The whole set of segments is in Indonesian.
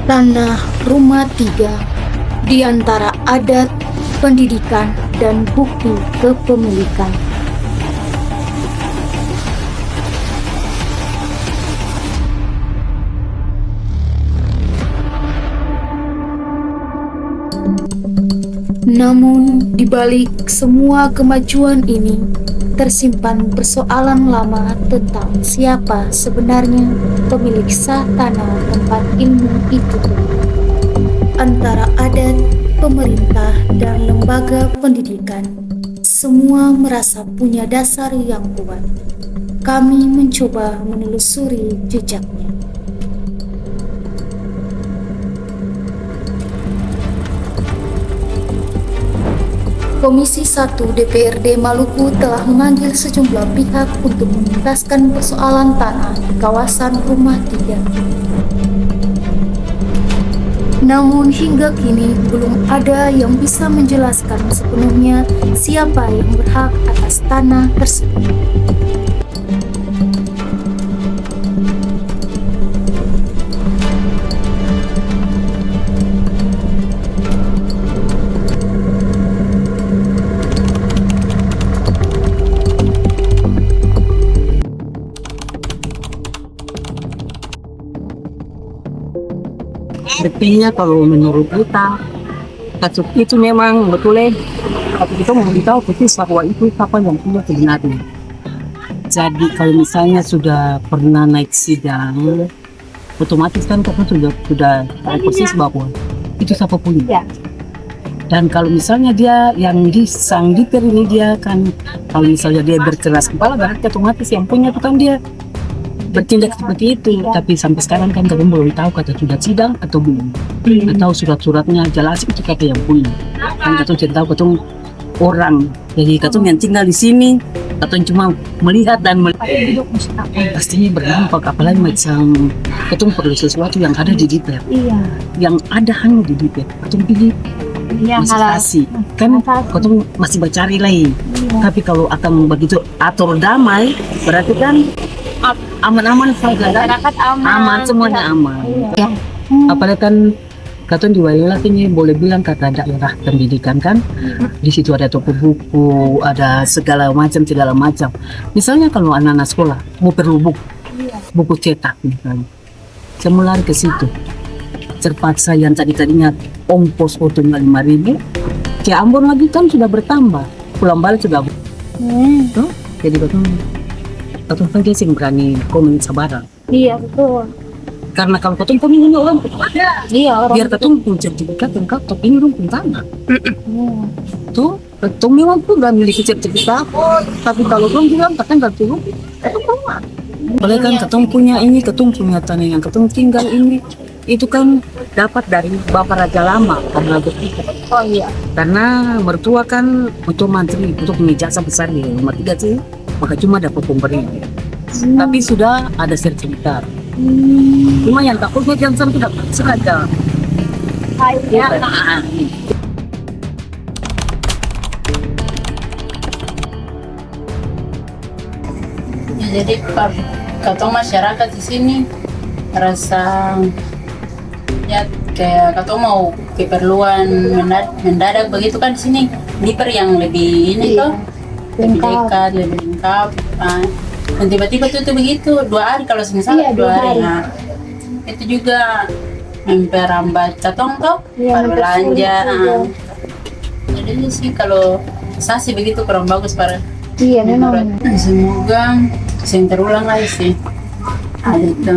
Tanah Rumah Tiga di antara adat, pendidikan, dan bukti kepemilikan. Namun, di balik semua kemajuan ini, tersimpan persoalan lama tentang siapa sebenarnya pemilik sah tanah tempat ilmu itu. Antara adat, pemerintah, dan lembaga pendidikan, semua merasa punya dasar yang kuat. Kami mencoba menelusuri jejaknya. Komisi 1 DPRD Maluku telah memanggil sejumlah pihak untuk menuntaskan persoalan tanah di kawasan Rumah Tiga. Namun hingga kini belum ada yang bisa menjelaskan sepenuhnya siapa yang berhak atas tanah tersebut. Buktinya kalau menurut kita kasus itu memang betul tapi kita mau tahu persis bahwa itu siapa yang punya sebenarnya. Jadi kalau misalnya sudah pernah naik sidang, otomatis kan kita sudah tahu persis bahwa itu siapa punya. Dan kalau misalnya dia yang sang diter ini dia kan, kalau misalnya dia berkeras kepala berarti otomatis yang punya itu kan dia bertindak seperti itu. Tapi sampai sekarang kan kita belum tahu kata sudah sidang atau belum, atau surat-suratnya jelas itu kata yang punya. Kan kita tidak tahu ketemu orang, jadi ketemu yang tinggal di sini atau cuma melihat dan pastinya berdampak. Apalagi macam ketemu perlu sesuatu yang ada di DPR, yang ada hanya di DPR atau pilih masih kan ketemu masih mencari lain. Tapi kalau akan begitu atur damai berarti kan aman-aman saja, aman semuanya aman. Apalagi kan kata di Wailak ini boleh bilang kata daerah pendidikan kan, di situ ada toko buku, ada segala macam. Misalnya kalau anak-anak sekolah mau perlu buku cetak misalnya, semula ke situ. Terpaksa yang tadinya ongkos fotonya 5.000, ke Ambon lagi kan sudah bertambah, pulang balik sudah. Jadi betul. Atau kan dia sih berani komen sabaran. Iya betul. Karena kalau ketemu ini orang, biar ketemu pun sertifikat lengkap, tapi ini orang pun tanah. Tuh, ketemu memang pun gak miliki sertifikat, tapi kalau orang bilang katanya gak perlu, ketemu kan. Boleh kan ketemu punya ini, ketemu punya tanah yang ketemu tinggal ini, itu kan dapat dari Bapak Raja Lama karena begitu. Oh iya. Karena mertua kan untuk mantri, untuk ijazah besar di Rumah Tiga sih. Maka cuma dapat pemberi, tapi sudah ada sertifikat. Cuma yang takutnya jangan sampai tidak sengaja. Jadi katong masyarakat di sini rasa ya kayak katong mau keperluan mendadak begitu kan di sini DPR yang lebih ini tuh. Lebih dekat, lebih lengkap. Dan tiba-tiba tuh begitu 2 hari kalau misalnya 2 hari. Nah, itu juga memperambat katong tuh belanja. Jadi sih kalau sasi begitu kurang bagus para. Iya memang. Semoga yang terulang lagi sih. Ada itu.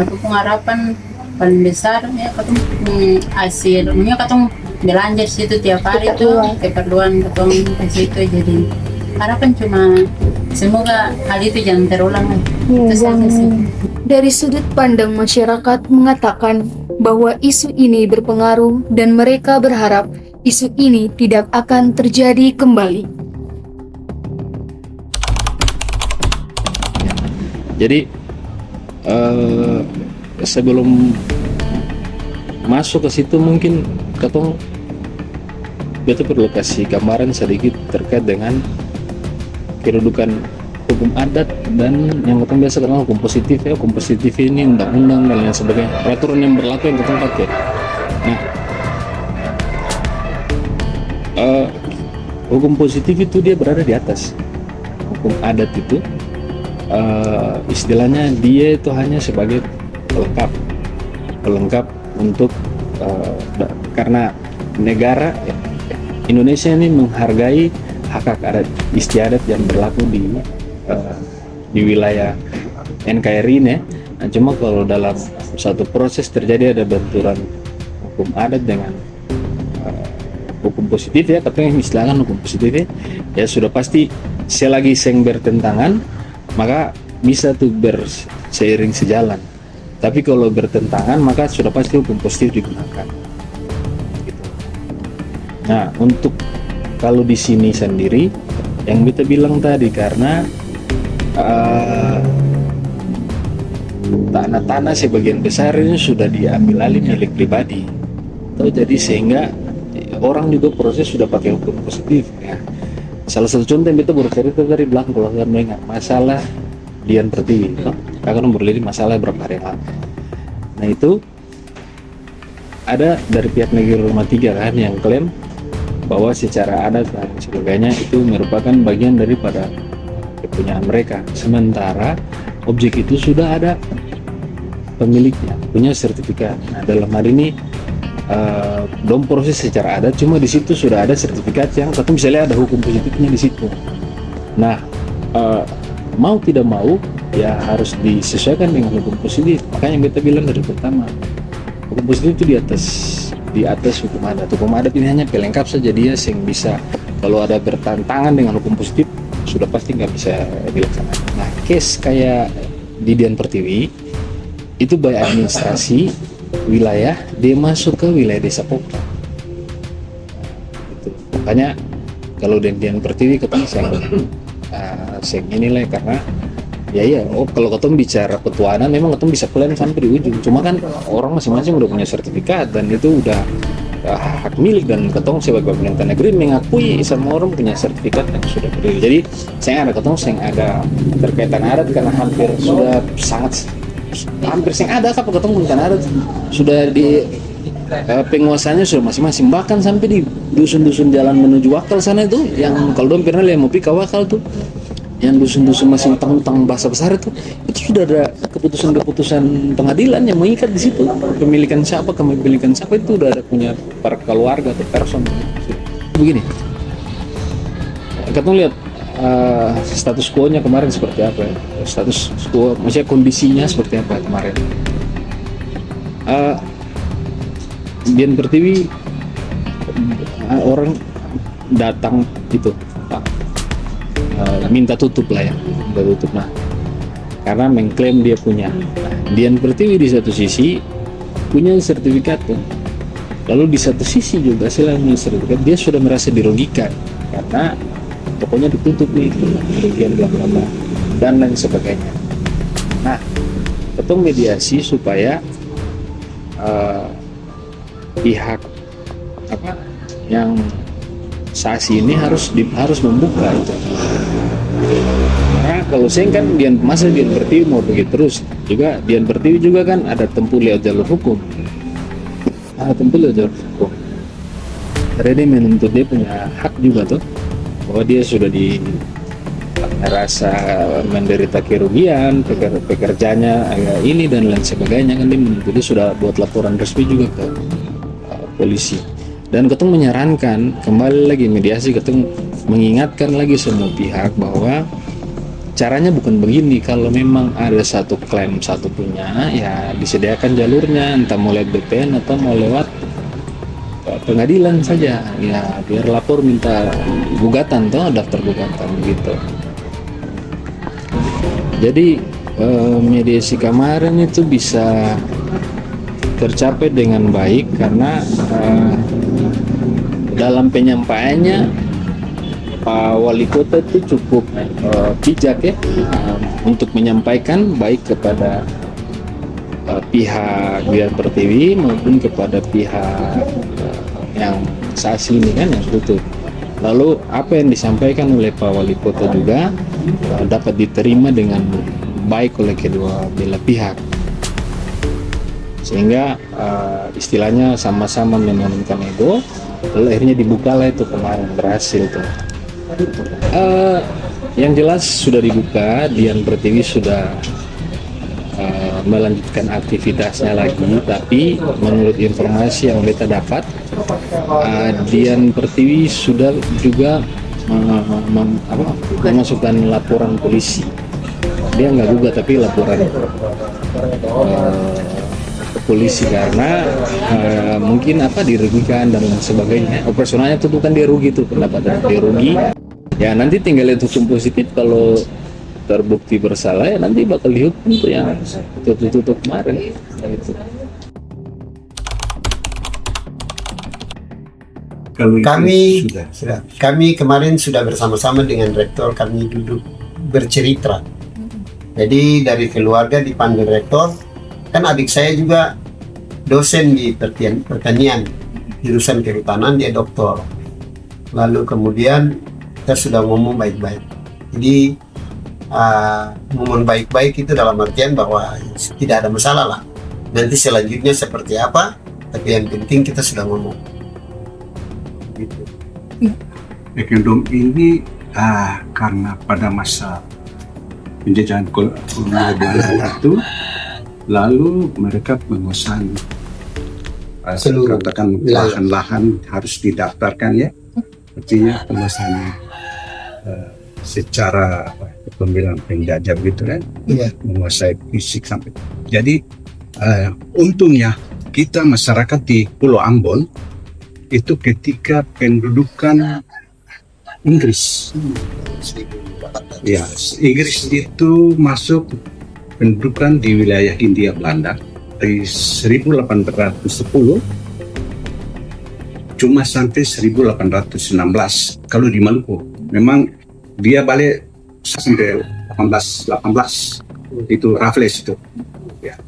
Aku pengharapan paling besar ya katong hasilnya katong belanja di situ tiap hari tuh keperluan ketong di situ. Jadi harapan cuma semoga hal itu jangan terulang lagi. Itu saja sih. Dari sudut pandang masyarakat mengatakan bahwa isu ini berpengaruh dan mereka berharap isu ini tidak akan terjadi kembali. Jadi sebelum masuk ke situ mungkin ketong betul perlu kasih gambaran sedikit terkait dengan kedudukan hukum adat dan yang ketemu biasa kenal hukum positif ya. Hukum positif ini undang-undang dan lain sebagainya, peraturan yang berlaku yang ketemu pakai. Nah, hukum positif itu dia berada di atas. Hukum adat itu istilahnya dia itu hanya sebagai pelengkap untuk karena negara Indonesia ini menghargai hak-hak adat istiadat yang berlaku di wilayah NKRI ini. Nah, cuma kalau dalam satu proses terjadi ada benturan hukum adat dengan hukum positif ya, katanya istilahkan hukum positif ya sudah pasti selagi seng bertentangan maka bisa tuh berseiring sejalan. Tapi kalau bertentangan maka sudah pasti hukum positif digunakan. Gitu. Nah, untuk kalau di sini sendiri yang kita bilang tadi karena tanah-tanah sebagian besar ini sudah diambil alih milik pribadi. Jadi sehingga orang juga proses sudah pakai hukum positif ya. Salah satu contoh yang kita bercerita dari belakang kalau kalian mengingat masalah Dian Pertiwi, kakak nomor 5 masalah berapa hari lalu. Nah itu ada dari pihak negeri Rumah 3 kan yang klaim bahwa secara adat dan sebagainya itu merupakan bagian daripada kepunyaan mereka. Sementara objek itu sudah ada pemiliknya, punya sertifikat. Nah dalam hal ini belum proses secara adat, cuma di situ sudah ada sertifikat yang satu misalnya ada hukum positifnya di situ. Nah mau tidak mau ya harus disesuaikan dengan hukum positif. Makanya yang kita bilang dari pertama hukum positif itu di atas hukum adat. Hukum adat ini hanya pelengkap saja, dia yang bisa kalau ada bertentangan dengan hukum positif sudah pasti nggak bisa dilaksanakan. Nah case kayak di Dian Pertiwi itu by administrasi wilayah dia masuk ke wilayah desa Pokja. Gitu. Makanya kalau Dian Pertiwi ketemu saya inilah karena kalau ketemu bicara petuanan memang ketemu bisa plan sampai di ujung. Cuma kan orang masing-masing udah punya sertifikat dan itu udah hak milik dan ketemu sebagai pemerintah negeri mengakui sama orang punya sertifikat yang sudah berdiri. Jadi saya ada terkaitan adat karena hampir ada apa ketemu dengan adat sudah di penguasanya sudah masing-masing, bahkan sampai di dusun-dusun jalan menuju Wakal sana itu yang kalau dong pernah lihat mau pika Wakal tuh yang dusun-dusun masih utang-utang bahasa besar itu sudah ada keputusan pengadilan yang mengikat di situ kepemilikan siapa itu udah ada punya para keluarga atau person. Begini kita lihat status quo-nya kemarin seperti apa ya? Status quo maksudnya kondisinya seperti apa kemarin. Dian Pertiwi orang datang itu minta tutup lah ya, nah karena mengklaim dia punya. Dian Pertiwi di satu sisi punya sertifikat tuh, lalu di satu sisi juga selain sertifikat dia sudah merasa dirugikan karena pokoknya ditutup nih kerugian bla dan lain sebagainya. Nah ketemu mediasi supaya pihak yang sasi ini harus membuka itu. Karena kalau saya kan Dian Pertiwi mau begitu terus juga Dian Pertiwi juga kan ada tempuh lewat jalur hukum. Karena dia menuntut dia punya hak juga tuh bahwa dia sudah merasa menderita kerugian pekerjanya ini dan lain sebagainya kan dia menuntut dia sudah buat laporan resmi juga ke polisi. Dan ketemu menyarankan kembali lagi mediasi, ketemu mengingatkan lagi semua pihak bahwa caranya bukan begini. Kalau memang ada satu klaim satu punya ya disediakan jalurnya, entah mau lewat BPN atau mau lewat pengadilan saja ya, biar lapor minta gugatan toh daftar gugatan gitu. Jadi mediasi kemarin itu bisa tercapai dengan baik karena dalam penyampaiannya Pak Wali Kota itu cukup bijak ya untuk menyampaikan baik kepada pihak Dian Pertiwi maupun kepada pihak yang sasi ini kan yang tutup. Lalu apa yang disampaikan oleh Pak Wali Kota juga dapat diterima dengan baik oleh kedua belah pihak, sehingga istilahnya sama-sama menurunkan ego. Lalu akhirnya dibukalah itu kemarin, berhasil tuh. Yang jelas sudah dibuka, Dian Pertiwi sudah melanjutkan aktivitasnya lagi, tapi menurut informasi yang kita dapat, Dian Pertiwi sudah juga memasukkan laporan polisi. Dia nggak gugat tapi laporan ke polisi karena mungkin dirugikan dan lain sebagainya. Operasionalnya tentu kan dia rugi, tuh pendapatan dia rugi. Ya nanti tinggal lihat hukum positif, kalau terbukti bersalah ya nanti bakal dihukum tuh yang tutup kemarin gitu. Kami kemarin sudah bersama-sama dengan rektor, kami duduk bercerita. Jadi dari keluarga dipanggil rektor, kan adik saya juga dosen di pertanian, jurusan kehutanan, dia doktor. Lalu kemudian kita sudah ngomong baik-baik. Jadi ngomong baik-baik itu dalam artian bahwa tidak ada masalah lah. Nanti selanjutnya seperti apa, tapi yang penting kita sudah ngomong. Gitu. Ekendom ini karena pada masa penjajahan kolonial Belanda itu, lalu mereka menguasai katakan lahan-lahan harus didaftarkan ya, artinya penguasaan secara pembilang penjajah gitu kan, menguasai fisik sampai. Jadi untungnya kita masyarakat di Pulau Ambon itu ketika pendudukan Inggris, ya Inggris itu masuk pendudukan di wilayah Hindia Belanda dari 1810 cuma sampai 1816. Kalau di Maluku memang dia balik sampai 18 itu Raffles itu ya,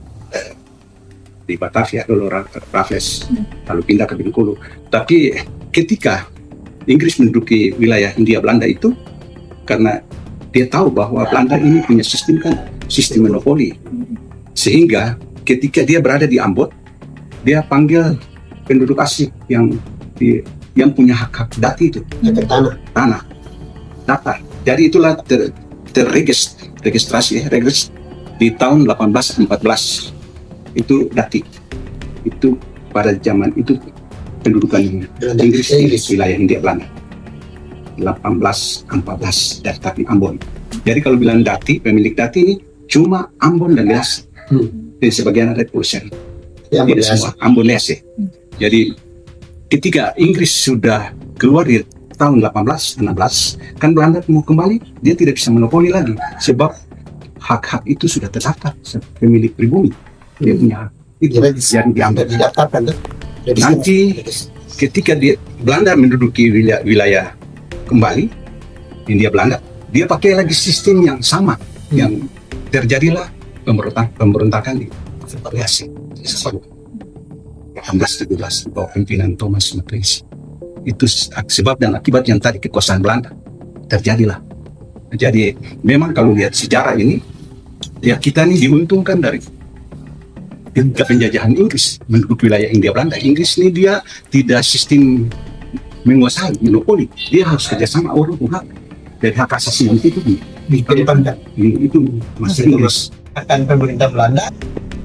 di Batavia dulu Raffles, lalu pindah ke Bengkulu. Tapi ketika Inggris menduduki wilayah Hindia Belanda itu, karena dia tahu bahwa Belanda ini punya sistem monopoli, sehingga ketika dia berada di Ambon, dia panggil penduduk asing yang punya hak dati itu, tanah daftar. Jadi itulah registrasi di tahun 1814 itu dati. Itu pada zaman itu pendudukan Inggris wilayah Hindia Belanda 1814 daftar di Ambon. Jadi kalau bilang dati, pemilik dati ini cuma Ambon dan Lhasa. Dan sebagian ada Pulsen. Tidak semua Ambon Lhasa. Jadi ketika Inggris sudah keluar di tahun 1816, kan Belanda mau kembali, dia tidak bisa monopoli lagi sebab hak-hak itu sudah terdaftar pemilik pribumi. Dia punya hak itu yang diambil. Nanti ketika Belanda menduduki wilayah kembali Hindia Belanda, dia pakai lagi sistem yang sama, yang terjadilah pemberontakan di Lhasa 1817 bawah pimpinan Thomas Matrice. Itu sebab dan akibat yang tadi kekuasaan Belanda terjadilah. Jadi memang kalau lihat sejarah ini, ya kita ini diuntungkan dari penjajahan Inggris menduduki wilayah Hindia Belanda. Inggris ini dia tidak sistem menguasai monopoli, dia harus kerjasama orang hak dari hak asasi itu dikedepankan. Itu masih Inggris. Akan pemerintah Belanda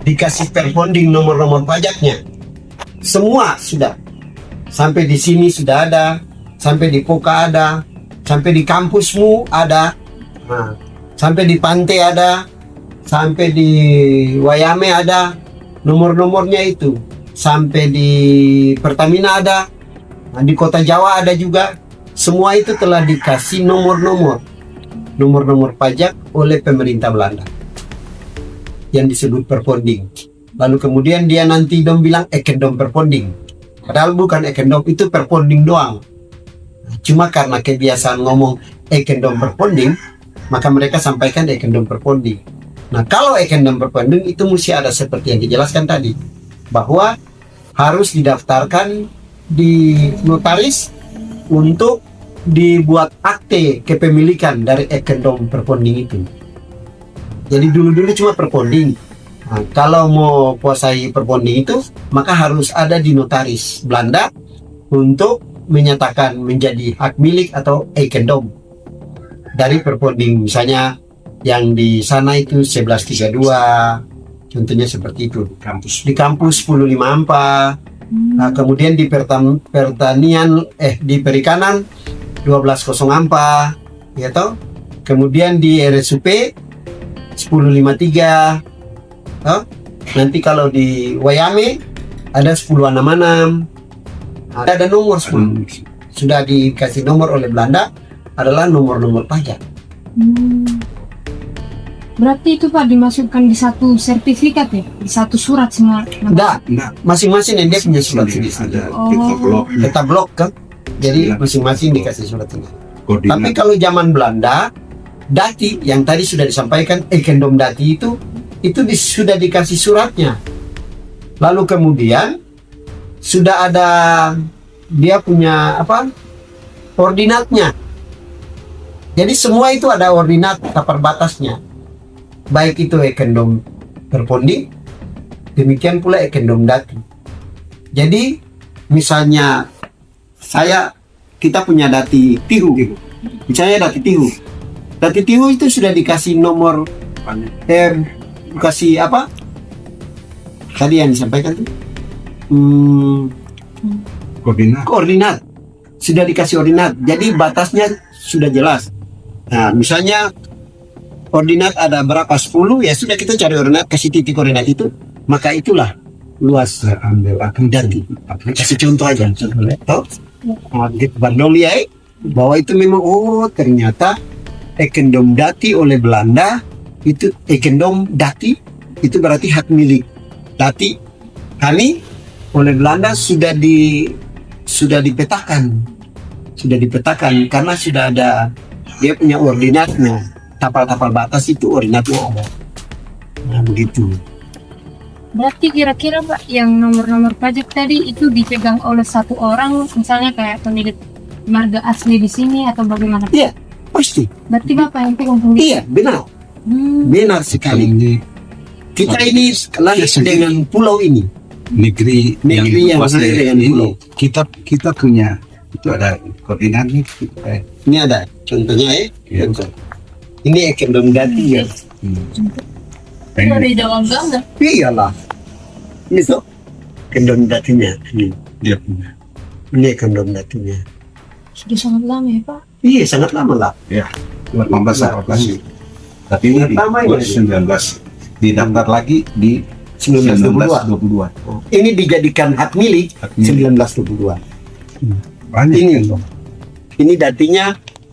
dikasih perponding nomor-nomor pajaknya, semua sudah. Sampai di sini sudah ada, sampai di Poka ada, sampai di kampusmu ada, sampai di pantai ada, sampai di Wayame ada, nomor-nomornya itu, sampai di Pertamina ada, di Kota Jawa ada juga. Semua itu telah dikasih nomor-nomor pajak oleh pemerintah Belanda yang disebut perponding. Lalu kemudian dia nanti bilang ekendom perponding. Padahal bukan ekendom, itu perponding doang. Cuma karena kebiasaan ngomong ekendom perponding, maka mereka sampaikan ekendom perponding. Nah, kalau ekendom perponding itu mesti ada seperti yang dijelaskan tadi, bahwa harus didaftarkan di notaris untuk dibuat akte kepemilikan dari Ekendom Perponding itu. Jadi dulu-dulu cuma Perponding. Nah, kalau mau kuasai Perponding itu, maka harus ada di notaris Belanda untuk menyatakan menjadi hak milik atau Ekendom dari Perponding. Misalnya yang di sana itu 1132, contohnya seperti itu. Di kampus 10 Lima Ampa. Nah, kemudian di di perikanan 12.0 Ampa, ya toh. Kemudian di RSUP 1053. Oh, nanti kalau di Wayame ada 1066. Ada nomor semua. Sudah dikasih nomor oleh Belanda, adalah nomor-nomor pajak. Berarti itu Pak dimasukkan di satu sertifikat ya? Di satu surat semua? Enggak, masing-masing yang dia punya surat sendiri. Ada kita blok, Kita blok kan. Jadi Iya. masing-masing dikasih surat ini. Tapi koordinat. kalau zaman Belanda, Dati yang tadi sudah disampaikan, Ekendom Dati itu sudah dikasih suratnya. Lalu kemudian sudah ada dia punya ordinatnya. Jadi semua itu ada ordinat tapar batasnya. Baik itu Ekendom Perponding, demikian pula Ekendom Dati. Jadi misalnya kita punya Dati Tihu, misalnya Dati Tihu. Dati Tihu itu sudah dikasih nomor kasih apa? Tadi yang disampaikan tuh koordinat. Sudah dikasih ordinat. Jadi batasnya sudah jelas. Nah, misalnya ordinat ada berapa? 10, ya sudah kita cari ordinat, kasih titik ordinat itu, maka itulah luas Dati. Kasih contoh aja. Toh? Bandung lihat bahwa itu memang ternyata Ekendom Dati oleh Belanda itu Ekendom Dati itu berarti hak milik Dati. Kami oleh Belanda sudah dipetakan karena sudah ada dia punya ordinatnya, tapal-tapal batas itu ordinatnya ada. Nah begitu. Berarti kira-kira Pak yang nomor-nomor pajak tadi itu dipegang oleh satu orang, misalnya kayak pemilik marga asli di sini atau bagaimana? Iya, pasti. Berarti Bapak yang pegang sendiri? Iya, benar. Benar sekali. Kita ini lahir dengan pulau ini. Negeri yang luas lahir dengan pulau. kita punya itu ada koordinatnya. Ini ada contohnya Iya. Contoh. Ini Ekendom Dati ya. Dari dalam Belanda. Iyalah. Ini tuh Ekendom Datinya. Dia punya. Ini Ekendom Datinya. Sudah sangat lama ya Pak? Iya, sangat lama lah. Ya, 18 tapi ini di Pertama ini. 19 didaftar lagi di 1922. 1922. Ini dijadikan hak milik Hak milik. 1922. Banyak Ini. kan, Bang? Ini datinya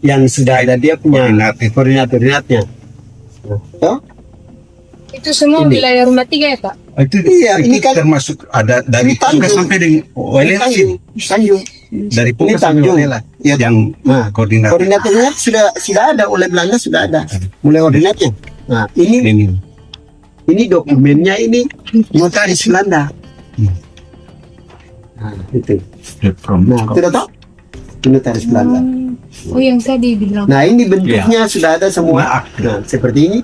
yang sudah ada dia punya koordinat-koordinatnya. Toh? Itu semua Ini. wilayah rumah 3 ya Pak? Itu Iya, ini kan termasuk ada dari ini Tanjung. Pungga sampai dengan Welela sini. Tanjung. Dari Pungga Ini sampai Tanjung. Welela Ya. yang Nah, koordinat. koordinatnya sudah ada oleh Belanda, sudah ada. Mulai ordinatnya. Nah, ini dokumennya ini notaris Belanda. Nah, itu. Nah, tidak tahu? Ini notaris Belanda. Oh yang tadi bilang. Nah, ini bentuknya sudah ada semua. Nah, seperti ini.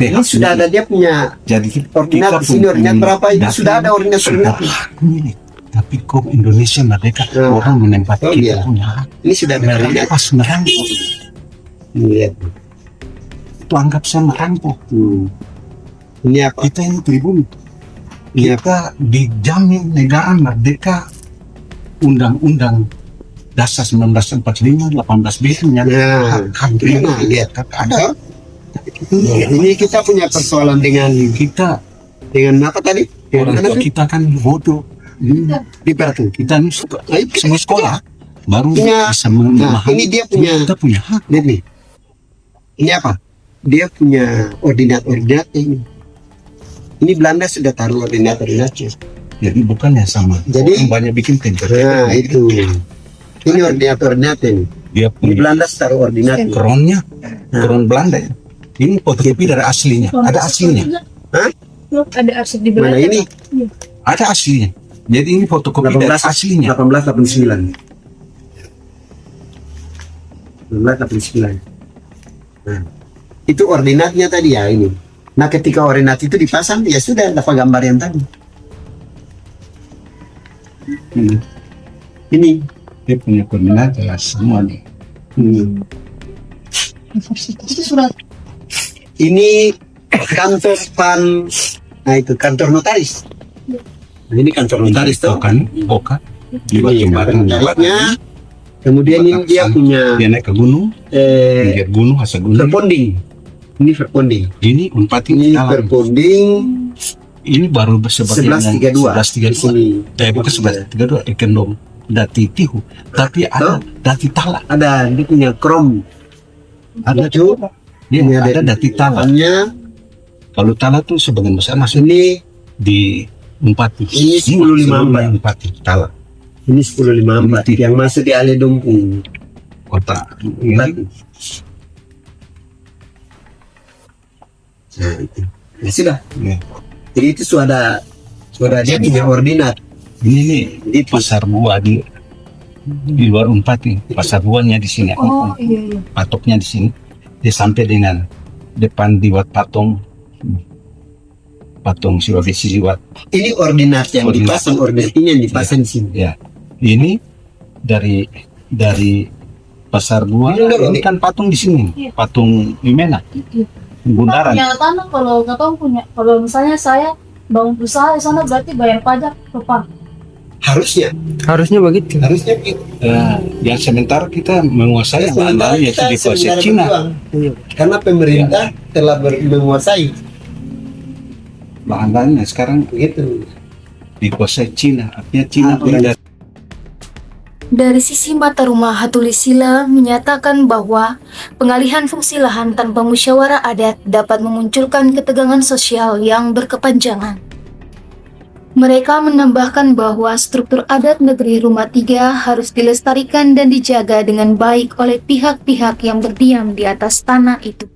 Ini sudah ada dia punya Jadi ordinat di sini, ordinat berapa itu sudah ada ordinat. hak milik. Tapi kok Indonesia merdeka Nah, orang menempati oh kita iya. punya hak. Ini sudah ada ordinat. Mereka pas merampok Ini lihat. itu anggap saya merampok. Ini apa? Kita ini pribumi. Ini Kita dijamin negara merdeka Undang-Undang Dasar 1945 18B itu menyatakan Nah, hak nah, lihat. ada. Ini kita punya persoalan dengan Kita apa tadi? orang tua kita kan bodoh. Di Pertu. Kita ini semua sekolah baru Punya- bisa Nah, memahami. ini dia punya. Kita punya hak. Lihat nih. Ini apa? Dia punya ordinat ini. Ini Belanda sudah taruh ordinatnya. Jadi bukannya sama. Jadi- Orang banyak bikin template. Nah, itu. Ini ordinat ini. Dia Ini punya Belanda taruh ordinatnya. kronnya, kron Belanda ya. Ini fotokopi dari aslinya. Ada aslinya. Hah? Ada arsip di Mana belakang. ini? Ada aslinya. Jadi ini fotokopi dari aslinya. 1889. 1989. Nah, itu ordinatnya tadi ya ini. Nah, ketika ordinat itu dipasang, ya sudah dapat gambar yang tadi. Ini Dia punya koordinat jelas semua nih. Itu surat ini kantor nah itu kantor notaris. Nah, ini kantor notaris tuh. Kan, Oka. Di Ini jembatan notarisnya. Kemudian ini dia punya Dia naik ke gunung, lihat gunung, hasil gunung. verponding. Ini verponding. Ini Unpati Ini dalam. verponding Ini baru sebagian 1132. 1132. Di sini. Bukan 1132, Ekendom. Dati Tihu. Tapi ada Dati Tala. Ada dia punya krom. Ada Itu Ya, ini ada Dati Tala. Namanya Kalau Tala tuh sebagian besar masuk ini di Unpati. Ini 1054. Unpati Tala. ini 1054 yang masuk di Ale Dompung. Kota. Nah, itu. Ya sudah. Ya. Jadi itu sudah dia punya ordinat. Ini nih di pasar buah di luar Unpati. Pasar buahnya di sini. oh iya Patoknya di sini. Dia sampai dengan depan Diwat Patung Sulawesi Diwat. Ini ordinat yang Ordinat. dipasang, ordinat ini yang dipasang di sini. Ya, ini dari pasar buah. Ini kan patung di sini, patung Imena, bundaran. Yang tanah kalau katong punya, kalau misalnya saya bangun usaha di sana berarti bayar pajak apa? Harusnya begitu. begitu. Yang sementara kita menguasai Sementara bahan-bahan yaitu kita dikuasai sementara Cina. berjuang. Karena pemerintah telah menguasai Bahan-bahannya sekarang begitu. dikuasai Cina. Artinya Cina punya Dari sisi mata rumah Hatulisila menyatakan bahwa pengalihan fungsi lahan tanpa musyawarah adat dapat memunculkan ketegangan sosial yang berkepanjangan. Mereka menambahkan bahwa struktur adat negeri Rumah Tiga harus dilestarikan dan dijaga dengan baik oleh pihak-pihak yang berdiam di atas tanah itu.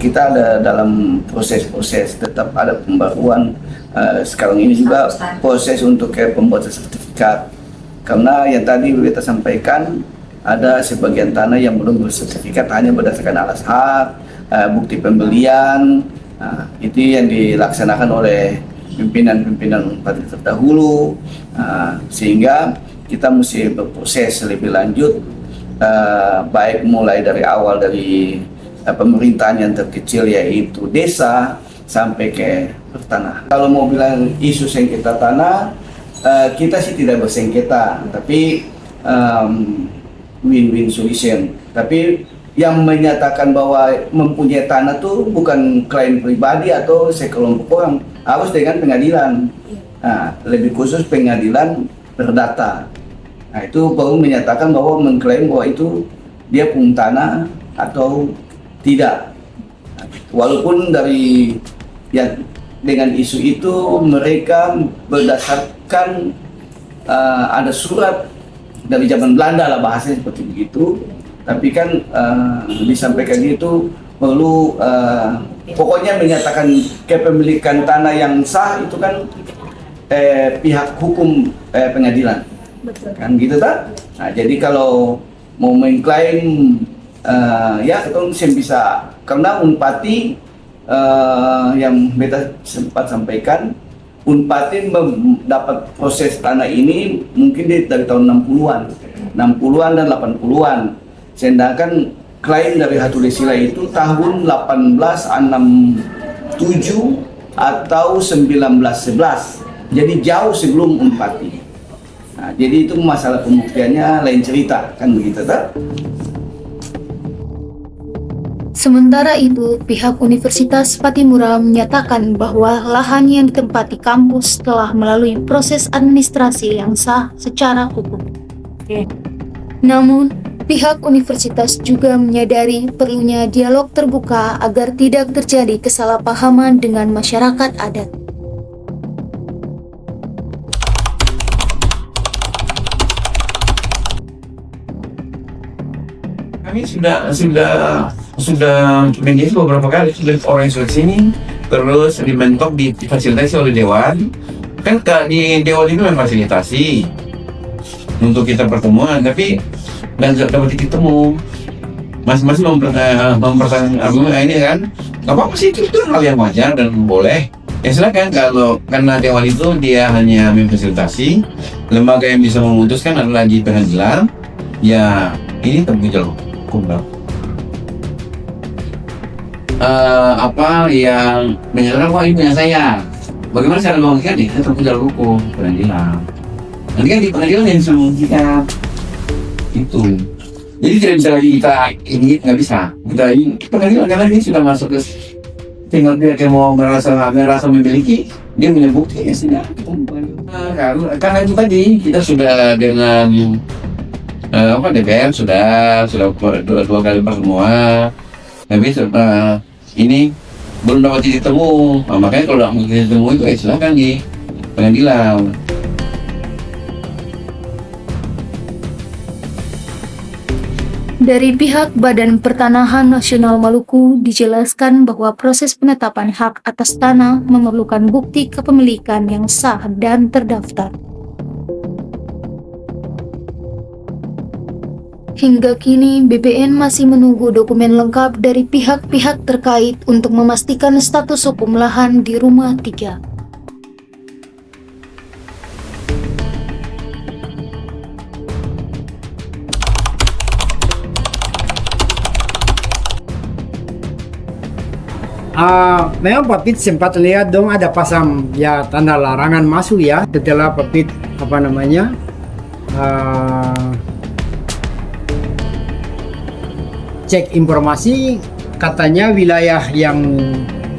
Kita ada dalam proses-proses, tetap ada pembaruan. Sekarang ini juga proses untuk pembuatan sertifikat, karena yang tadi kita sampaikan ada sebagian tanah yang belum bersertifikat hanya berdasarkan alas hak, bukti pembelian. Itu yang dilaksanakan oleh pimpinan-pimpinan Unpati terdahulu, sehingga kita mesti berproses lebih lanjut, baik mulai dari awal dari pemerintahan yang terkecil yaitu desa sampai ke pertanah. Kalau mau bilang isu sengketa tanah, kita sih tidak bersengketa, tapi win-win solution. Tapi yang menyatakan bahwa mempunyai tanah itu bukan klien pribadi atau sekelompok orang, harus dengan pengadilan. Nah, lebih khusus pengadilan perdata. Nah, itu baru menyatakan bahwa mengklaim bahwa itu dia punya tanah atau tidak. Walaupun dari ya dengan isu itu mereka berdasarkan ada surat dari zaman Belanda lah, bahasanya seperti begitu. Tapi kan disampaikan itu perlu pokoknya menyatakan kepemilikan tanah yang sah itu kan pihak hukum pengadilan. Betul. Kan gitu tak? Nah, jadi kalau mau mengklaim ya kita bisa, karena Unpati yang beta sempat sampaikan, Unpati mendapat proses tanah ini mungkin dari tahun 60-an dan 80-an. Sedangkan klaim dari Hatulisila itu tahun 1867 atau 1911. Jadi jauh sebelum Unpati. Nah, jadi itu masalah pembuktiannya lain cerita, kan begitu tak? Sementara itu, pihak Universitas Patimura menyatakan bahwa lahan yang ditempati kampus telah melalui proses administrasi yang sah secara hukum. Namun, pihak universitas juga menyadari perlunya dialog terbuka agar tidak terjadi kesalahpahaman dengan masyarakat adat. Kami sudah mengirim beberapa kali sudah orang sini, terus dimentok difasilitasi oleh Dewan. kan di Dewan itu memfasilitasi untuk kita pertemuan, tapi nggak dapat titik temu. Mas-mas mempertahankan argumen ini kan, nggak apa-apa sih, itu hal yang wajar dan boleh. Ya silakan, kalau karena Dewan itu dia hanya memfasilitasi, lembaga yang bisa memutuskan adalah di pengadilan. Ya ini tempuh jalur hukum. Apa yang menyatakan wah ini punya saya, bagaimana cara membuktikan itu tempuh jalur hukum pengadilan. Nanti kan di pengadilan yang bisa membuktikan itu. Jadi tidak bisa lagi kita ini, nggak bisa. Kita ini pengadilan karena ini sudah masuk ke, tinggal dia kayak mau merasa memiliki, dia punya bukti ya sudah. Karena itu tadi kita sudah dengan DPR sudah dua kali pertemuan, tapi ini belum dapat titik temu. Nah, makanya kalau dapat titik temu itu silakan di pengadilan. Dari pihak Badan Pertanahan Nasional Maluku dijelaskan bahwa proses penetapan hak atas tanah memerlukan bukti kepemilikan yang sah dan terdaftar. Hingga kini, BPN masih menunggu dokumen lengkap dari pihak-pihak terkait untuk memastikan status hukum lahan di Rumah 3. Memang Papit sempat lihat dong ada pasang ya tanda larangan masuk ya, setelah Papit cek informasi, katanya wilayah yang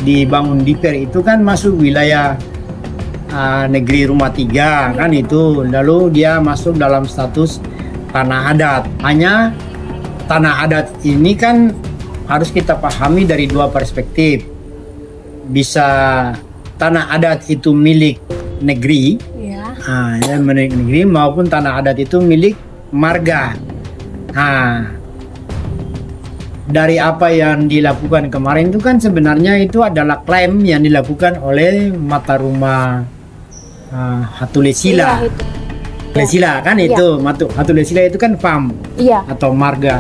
dibangun Diper itu kan masuk wilayah negeri Rumah 3 kan itu, lalu dia masuk dalam status tanah adat. Hanya tanah adat ini kan harus kita pahami dari dua perspektif. Bisa tanah adat itu milik negeri, milik negeri, maupun tanah adat itu milik marga. Dari apa yang dilakukan kemarin itu kan sebenarnya itu adalah klaim yang dilakukan oleh mata rumah Hatulesila. Hatulesila kan itu, Hatulesila itu kan farm atau marga.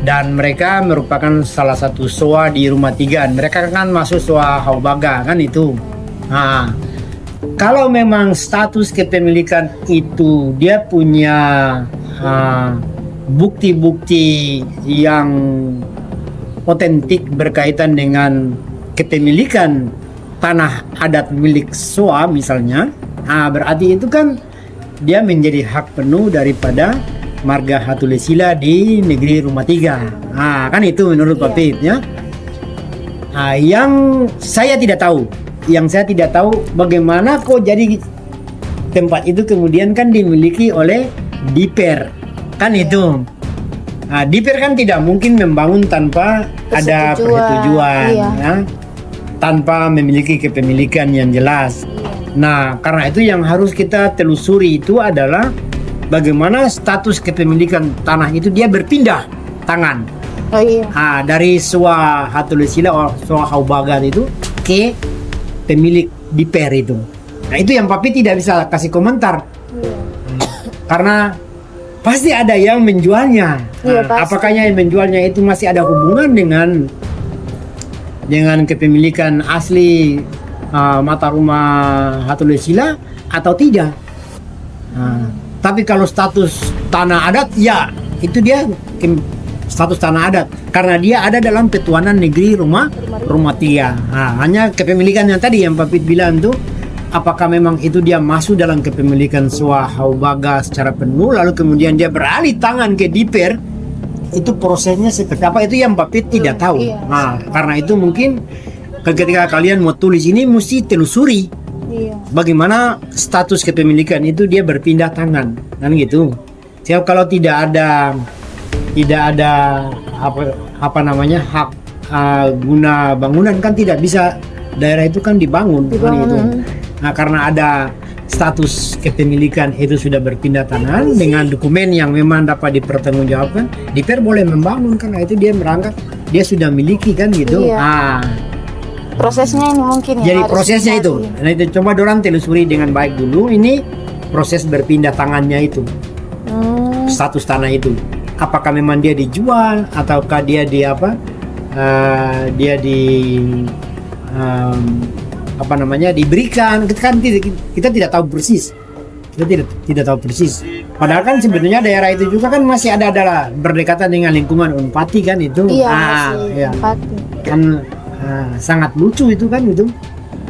Dan mereka merupakan salah satu SOA di Rumah 3. Mereka kan masuk SOA Haubaga kan itu. Kalau memang status kepemilikan itu dia punya bukti-bukti yang otentik berkaitan dengan kepemilikan tanah adat milik SOA misalnya, berarti itu kan dia menjadi hak penuh daripada marga Hatulesila di negeri Rumah 3. Kan itu menurut Papit ya. Yang saya tidak tahu bagaimana kok jadi tempat itu kemudian kan dimiliki oleh Diper kan itu. Diper kan tidak mungkin membangun tanpa ada persetujuan ya, tanpa memiliki kepemilikan yang jelas. Nah, karena itu yang harus kita telusuri itu adalah bagaimana status kepemilikan tanah itu dia berpindah tangan. Dari SOA Hatulesila, SOA Haubaga itu ke pemilik Diper itu. Nah, itu yang Papi tidak bisa kasih komentar. Karena pasti ada yang menjualnya. Apakah yang menjualnya itu masih ada hubungan dengan kepemilikan asli mata rumah Hatulesila atau tidak? Tapi kalau status tanah adat, ya itu dia status tanah adat karena dia ada dalam Petuanan Negeri Rumah 3. Hanya kepemilikan yang tadi yang Papit bilang tuh, apakah memang itu dia masuk dalam kepemilikan SOA Haubaga secara penuh lalu kemudian dia beralih tangan ke Diper, itu prosesnya seperti apa itu yang Papit tidak tahu. Karena itu mungkin ketika kalian mau tulis ini mesti telusuri. Bagaimana status kepemilikan itu dia berpindah tangan kan gitu. Siap, kalau tidak ada hak guna bangunan kan tidak bisa daerah itu kan dibangun. Kan gitu. Nah, karena ada status kepemilikan itu sudah berpindah tangan dengan dokumen yang memang dapat dipertanggungjawabkan, Diper boleh membangun karena itu dia merangkap dia sudah miliki kan gitu. prosesnya ini mungkin ya Jadi harus prosesnya itu, dilihat. nah itu coba dorang telusuri dengan baik dulu. Ini proses berpindah tangannya itu, status tanah itu. Apakah memang dia dijual ataukah dia di apa? Dia di apa namanya diberikan? Kita tidak tahu persis. Kita tidak tahu persis. Padahal kan sebenarnya daerah itu juga kan masih adalah berdekatan dengan lingkungan Unpati kan itu. Iya, masih iya. Unpati. Kan sangat lucu itu kan itu.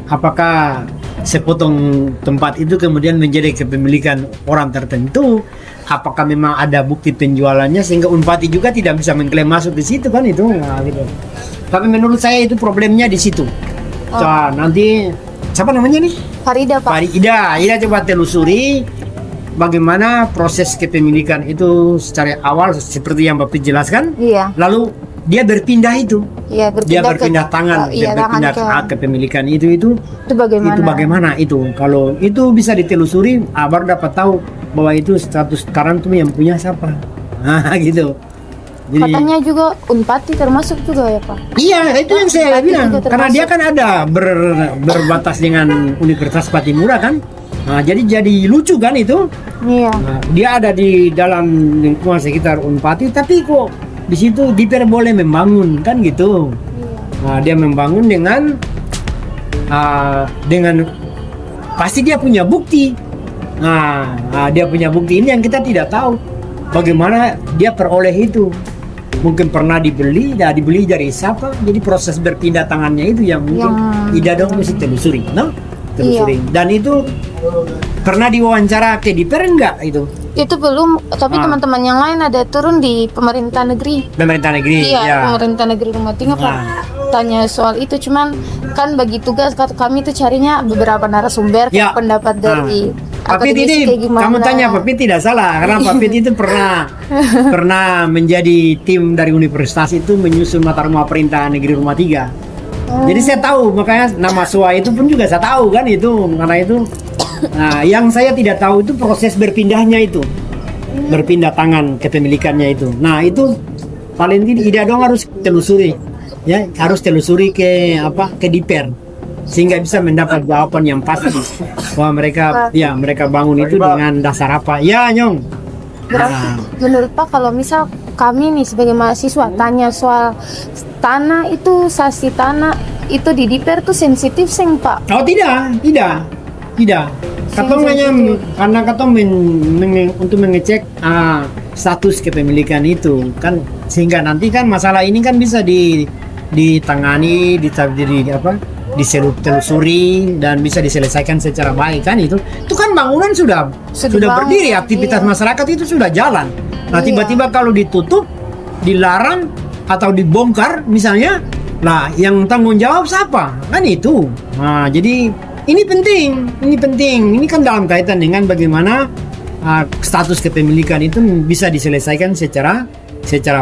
Apakah sepotong tempat itu kemudian menjadi kepemilikan orang tertentu? Apakah memang ada bukti penjualannya sehingga Unpati juga tidak bisa mengklaim masuk di situ kan itu? Nah, gitu. Tapi menurut saya itu problemnya di situ. Nanti siapa namanya nih? Farida, Pak. Ida coba telusuri bagaimana proses kepemilikan itu secara awal seperti yang Bapak jelaskan. Iya. Lalu dia berpindah itu. Iya, Dia berpindah tangan, iya, dia berpindah tangan ke kepemilikan itu bagaimana? itu bagaimana itu? Kalau itu bisa ditelusuri, baru dapat tahu bahwa itu status sekarang tuh yang punya siapa. Nah, gitu. Jadi, Katanya juga Unpati termasuk juga ya, Pak? iya, itu yang saya Unpati bilang. juga Karena dia termasuk. kan ada berbatas dengan Universitas Patimura kan. Nah, jadi lucu kan itu. Iya. Nah, dia ada di dalam lingkungan sekitar Unpati, tapi kok di situ diperboleh membangun kan gitu. Nah, dia membangun dengan pasti dia punya bukti. Nah, dia punya bukti ini yang kita tidak tahu bagaimana dia peroleh itu. Mungkin pernah dibeli dari siapa. Jadi proses berpindah tangannya itu yang mungkin Ida dong mesti telusuri, no? Telusuri. Iya. Dan itu pernah diwawancara ke Diper enggak itu? Itu belum, tapi teman-teman yang lain ada turun di pemerintah negeri. Pemerintah negeri. Iya, Ya. pemerintah negeri Rumah Tinggal Pak. Tanya soal itu, cuman kan bagi tugas kami itu carinya beberapa narasumber Ya. pendapat dari Pak Pit akademisi ini kayak gimana. kamu tanya Pak Pit tidak salah karena Pak Pit itu pernah menjadi tim dari universitas itu menyusun mata rumah perintah negeri Rumah 3. Jadi saya tahu, makanya nama SUA itu pun juga saya tahu kan itu karena itu. Nah, yang saya tidak tahu itu proses berpindahnya itu, berpindah tangan kepemilikannya itu. Nah itu paling tidak Ida dong harus telusuri, ya harus telusuri ke Diper sehingga bisa mendapat jawaban yang pasti bahwa mereka bangun itu dengan dasar apa? Ya Nyong. Berarti menurut Pak kalau misal kami nih sebagai mahasiswa tanya soal tanah itu sasi tanah itu di Diper tuh sensitif seng Pak? Oh tidak. Katong hanya karena katong untuk mengecek status kepemilikan itu kan sehingga nanti kan masalah ini kan bisa ditangani, ditelusuri dan bisa diselesaikan secara baik kan itu kan bangunan sudah berdiri, aktivitas masyarakat itu sudah jalan. Nah tiba-tiba kalau ditutup, dilarang atau dibongkar misalnya, lah yang tanggung jawab siapa kan itu. Nah jadi ini penting. Ini kan dalam kaitan dengan bagaimana status kepemilikan itu bisa diselesaikan secara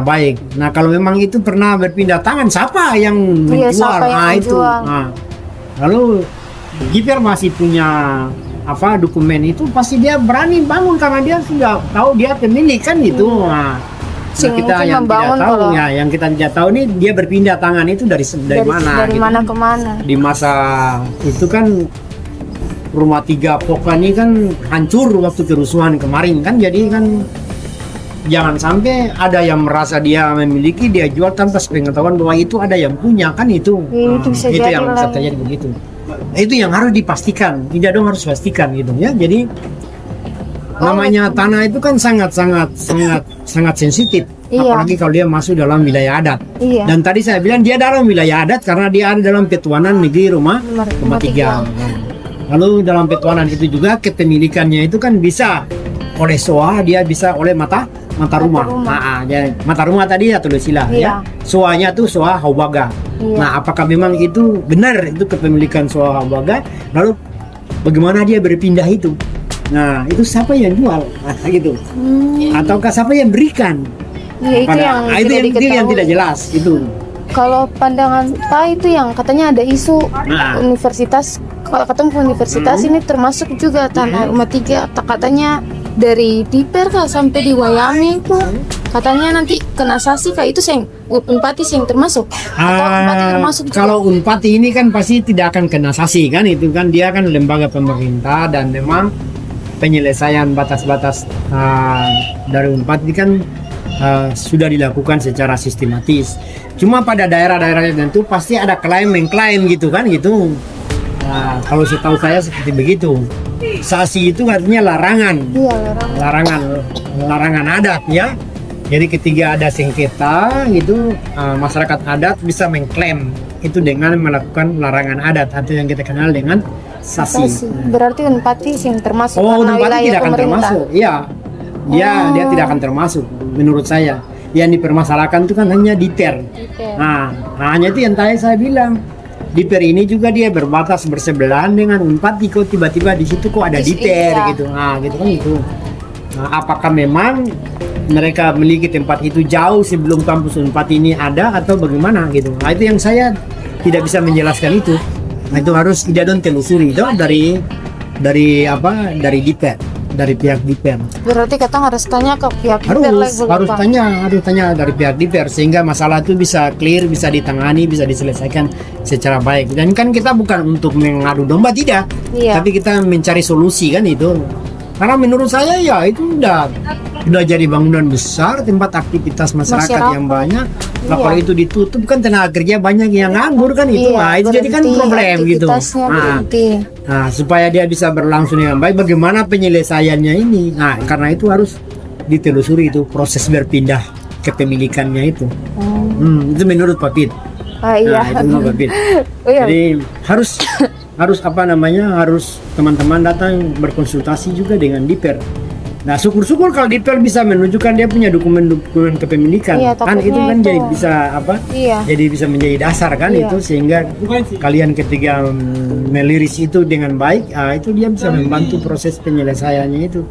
baik. Nah, kalau memang itu pernah berpindah tangan, siapa yang menjual? Siapa yang menjual? Nah, lalu Diper masih punya dokumen itu, pasti dia berani bangun karena dia sudah tahu dia pemilik kan itu. Nah, kita yang tidak tahu yang kita tidak tahu nih dia berpindah tangan itu dari mana? Dari gitu. mana ke mana? Di masa itu kan Rumah 3 Poka ini kan hancur waktu kerusuhan kemarin kan, jadi kan jangan sampai ada yang merasa dia memiliki, dia jual tanpa sepengetahuan bahwa itu ada yang punya kan itu. Itu bisa itu jadi yang bisa terjadi begitu. Itu yang harus dipastikan, tidak dong harus pastikan gitu ya. Jadi namanya tanah itu kan sangat sensitif. Iya. Apalagi kalau dia masuk dalam wilayah adat. Iya. Dan tadi saya bilang dia dalam wilayah adat karena dia ada dalam Ketuanan Negeri Rumah 3. Lalu dalam Ketuanan itu juga kepemilikannya itu kan bisa oleh SOA, dia bisa oleh mata rumah. Nah, ya, mata rumah tadi ya tulisila ya. SOA-nya tuh SOA Haubaga. Iya. Nah, apakah memang itu benar itu kepemilikan SOA Haubaga? Lalu bagaimana dia berpindah itu? Nah, itu siapa yang jual? Nah, gitu. Ataukah siapa yang berikan? Ya, itu yang tidak jelas itu. Kalau pandangan Pak itu yang katanya ada isu universitas, kalau ketemu universitas ini termasuk juga tanah Rumah 3, katanya dari Diper sampai di Wayami itu Katanya nanti kena sanksi kayak itu seng Unpati seng termasuk atau Unpati termasuk juga? Kalau Unpati ini kan pasti tidak akan kena sanksi kan, itu kan dia kan lembaga pemerintah dan memang penyelesaian batas-batas dari Unpati kan sudah dilakukan secara sistematis. Cuma pada daerah-daerah tertentu pasti ada mengklaim gitu kan gitu. Nah, kalau setahu saya seperti begitu. Sanksi itu artinya larangan. Iya, Larangan adat ya. Jadi ketika ada sengketa gitu, masyarakat adat bisa mengklaim itu dengan melakukan larangan adat atau yang kita kenal dengan sanksi. Berarti Unpati sing termasuk Oh, karena Unpati wilayah tidak akan pemerintah. termasuk. Iya. Dia tidak akan termasuk menurut saya. Yang dipermasalahkan itu kan hanya Diper. Nah, hanya itu yang tadi saya bilang. Diper ini juga dia berbatas bersebelahan dengan Unpati, kok tiba-tiba di situ kok ada Diper iya. gitu. Nah, gitu kan itu. Nah, apakah memang mereka memiliki tempat itu jauh sebelum kampus Unpati ini ada atau bagaimana gitu. Nah, itu yang saya tidak bisa menjelaskan itu. Nah, itu harus Idadon telusuri itu dari Diper, dari pihak Diper. Berarti kita harus tanya ke pihak Diper lagi, harus Pak. tanya dari pihak Diper sehingga masalah itu bisa clear, bisa ditangani, bisa diselesaikan secara baik. Dan kan kita bukan untuk mengadu domba tidak, Iya. tapi kita mencari solusi kan itu. Karena menurut saya ya itu udah jadi bangunan besar, tempat aktivitas masyarakat yang banyak. Nah, kalau itu ditutup kan tenaga kerja banyak yang nganggur kan itu. Iya, Nah, itu jadi kan berhenti, problem gitu. aktivitasnya berhenti. Nah, supaya dia bisa berlangsung dengan baik, bagaimana penyelesaiannya ini? Nah, karena itu harus ditelusuri itu proses berpindah kepemilikannya itu. Itu menurut Pak Pit. Iya. Nah, itu menurut Pak Pit. Iya. Jadi harus teman-teman datang berkonsultasi juga dengan Diper. Nah, syukur-syukur kalau Diper bisa menunjukkan dia punya dokumen kepemilikan. Iya, Kan itu takutnya kan itu. jadi bisa Iya. jadi bisa menjadi dasar kan Iya. itu sehingga kalian ketika meliris itu dengan baik, itu dia bisa membantu proses penyelesaiannya itu.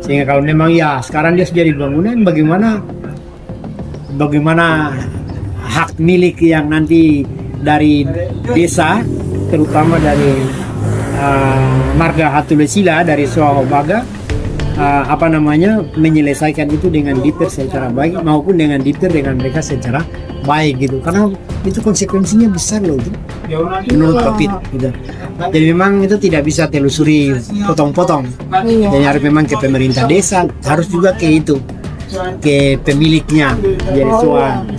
Sehingga kalau memang ya sekarang dia sudah dibangunan, bagaimana hak milik yang nanti dari desa, terutama dari Marga Hatulesila dari Soahobaga, menyelesaikan itu dengan Diper secara baik maupun dengan Diper dengan mereka secara baik gitu, karena itu konsekuensinya besar loh itu menurut Pak Pit gitu. Jadi memang itu tidak bisa telusuri potong-potong. Jadi harus memang ke pemerintah desa, harus juga ke pemiliknya, jadi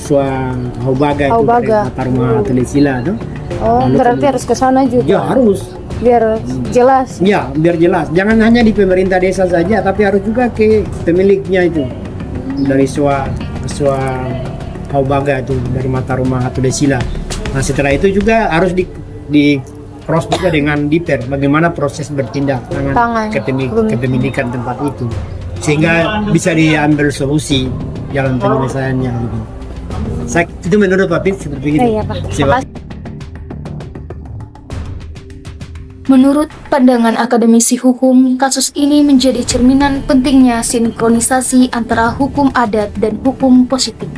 Soahobaga itu dari Mataruma Hatulesila tuh. Oh, berarti harus ke sana juga. Ya harus. Biar jelas. Ya, biar jelas. Jangan hanya di pemerintah desa saja, tapi harus juga ke pemiliknya itu. Dari Soahobaga itu, dari Mataruma Hatulesila. Nah, setelah itu juga harus di cross juga dengan Diper, bagaimana proses bertindak tangan kepemilikan tempat itu. Sehingga bisa diambil solusi jalan penyelesaiannya gitu. Itu menurut Pak Pit seperti itu. Iya, Pak. Siapa? Menurut pandangan akademisi hukum, kasus ini menjadi cerminan pentingnya sinkronisasi antara hukum adat dan hukum positif.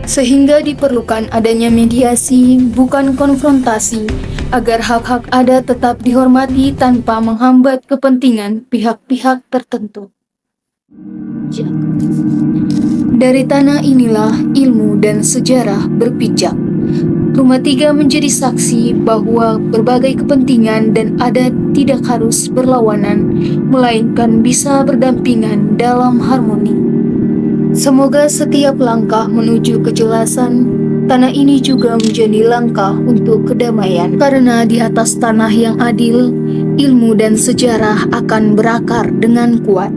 Sehingga diperlukan adanya mediasi, bukan konfrontasi, agar hak-hak adat tetap dihormati tanpa menghambat kepentingan pihak-pihak tertentu. Dari tanah inilah ilmu dan sejarah berpijak. Rumah Tiga menjadi saksi bahwa berbagai kepentingan dan adat tidak harus berlawanan, melainkan bisa berdampingan dalam harmoni. Semoga setiap langkah menuju kejelasan, tanah ini juga menjadi langkah untuk kedamaian. Karena di atas tanah yang adil, ilmu dan sejarah akan berakar dengan kuat.